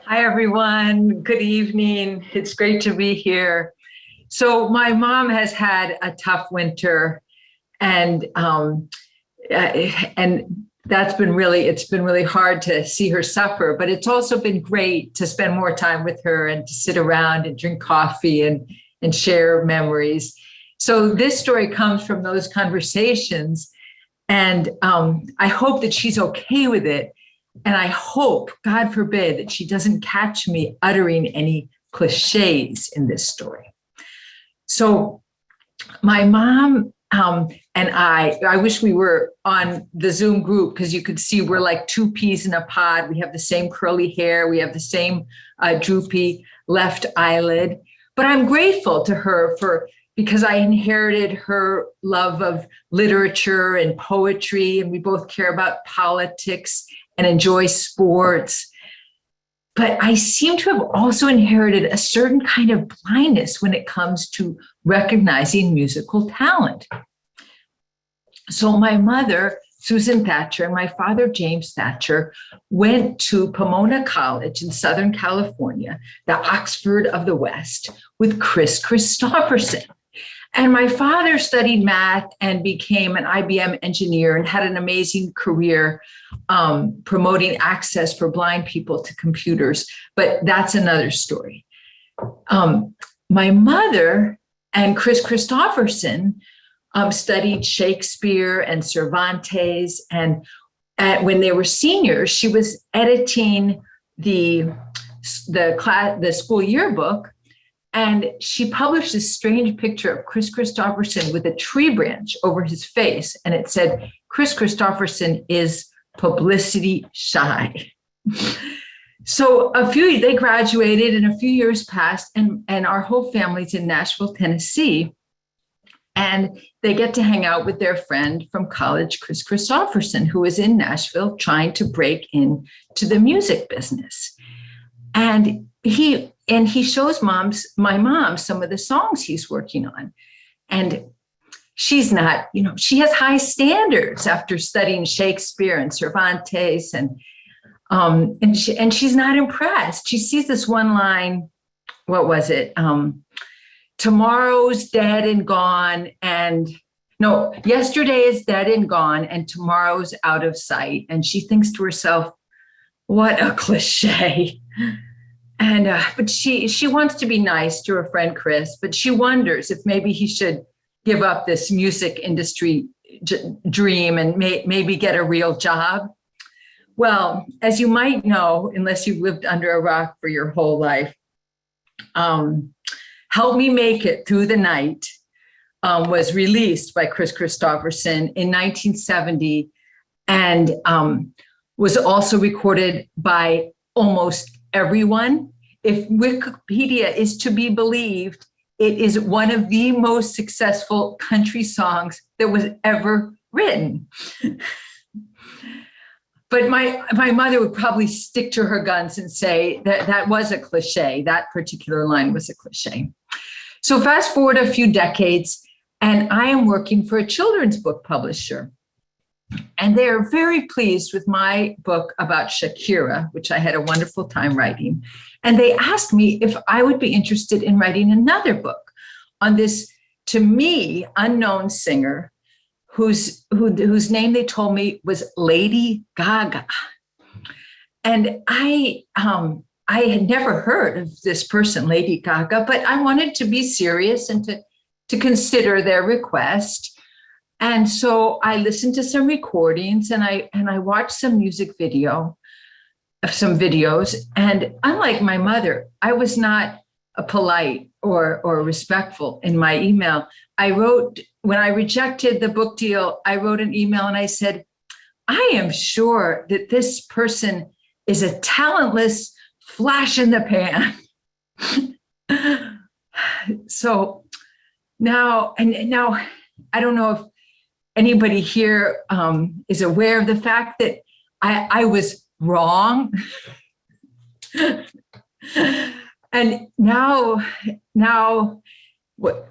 Hi, everyone. Good evening. It's great to be here. So my mom has had a tough winter, and and it's been really hard to see her suffer. But it's also been great to spend more time with her and to sit around and drink coffee and share memories. So this story comes from those conversations, and I hope that she's okay with it. And I hope, God forbid, that she doesn't catch me uttering any cliches in this story. So my mom and I wish we were on the Zoom group because you could see we're like two peas in a pod. We have the same curly hair. We have the same droopy left eyelid. But I'm grateful to her because I inherited her love of literature and poetry, and we both care about politics and enjoy sports. But I seem to have also inherited a certain kind of blindness when it comes to recognizing musical talent. So my mother, Susan Thatcher, and my father, James Thatcher, went to Pomona College in Southern California, the Oxford of the West, with Chris Christopherson. And my father studied math and became an IBM engineer and had an amazing career promoting access for blind people to computers. But that's another story. My mother and Chris Christopherson studied Shakespeare and Cervantes. And when they were seniors, she was editing the school yearbook. And she published this strange picture of Chris Christopherson with a tree branch over his face. And it said, Chris Christopherson is publicity shy. So they graduated and a few years passed, and our whole family's in Nashville, Tennessee. And they get to hang out with their friend from college, Chris Christopherson, who is in Nashville trying to break into the music business. And he shows my mom some of the songs he's working on. And she's not, she has high standards after studying Shakespeare and Cervantes, and she's not impressed. She sees this one line, what was it? Tomorrow's dead and gone, yesterday is dead and gone, and tomorrow's out of sight. And she thinks to herself, what a cliche. And but she wants to be nice to her friend Chris, but she wonders if maybe he should give up this music industry dream and maybe get a real job. Well, as you might know, unless you've lived under a rock for your whole life, Help Me Make It Through the Night was released by Chris Christopherson in 1970 and was also recorded by almost everyone. If Wikipedia is to be believed, it is one of the most successful country songs that was ever written. But my mother would probably stick to her guns and say that was a cliche. That particular line was a cliche. So fast forward a few decades, and I am working for a children's book publisher. And they are very pleased with my book about Shakira, which I had a wonderful time writing. And they asked me if I would be interested in writing another book on this, to me, unknown singer whose name they told me was Lady Gaga. And I had never heard of this person, Lady Gaga, but I wanted to be serious and to consider their request. And so I listened to some recordings and I watched some videos. And unlike my mother, I was not polite or respectful in my email. When I rejected the book deal, I wrote an email and I said, I am sure that this person is a talentless flash in the pan. So now I don't know if anybody here is aware of the fact that I was wrong. And now,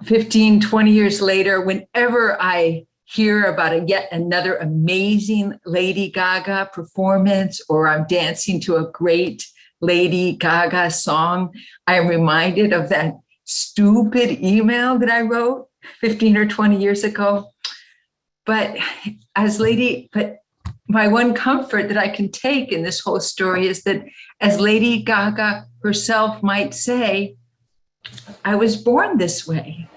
15, 20 years later, whenever I hear about yet another amazing Lady Gaga performance, or I'm dancing to a great Lady Gaga song, I am reminded of that stupid email that I wrote 15 or 20 years ago. But my one comfort that I can take in this whole story is that, as Lady Gaga herself might say, I was born this way.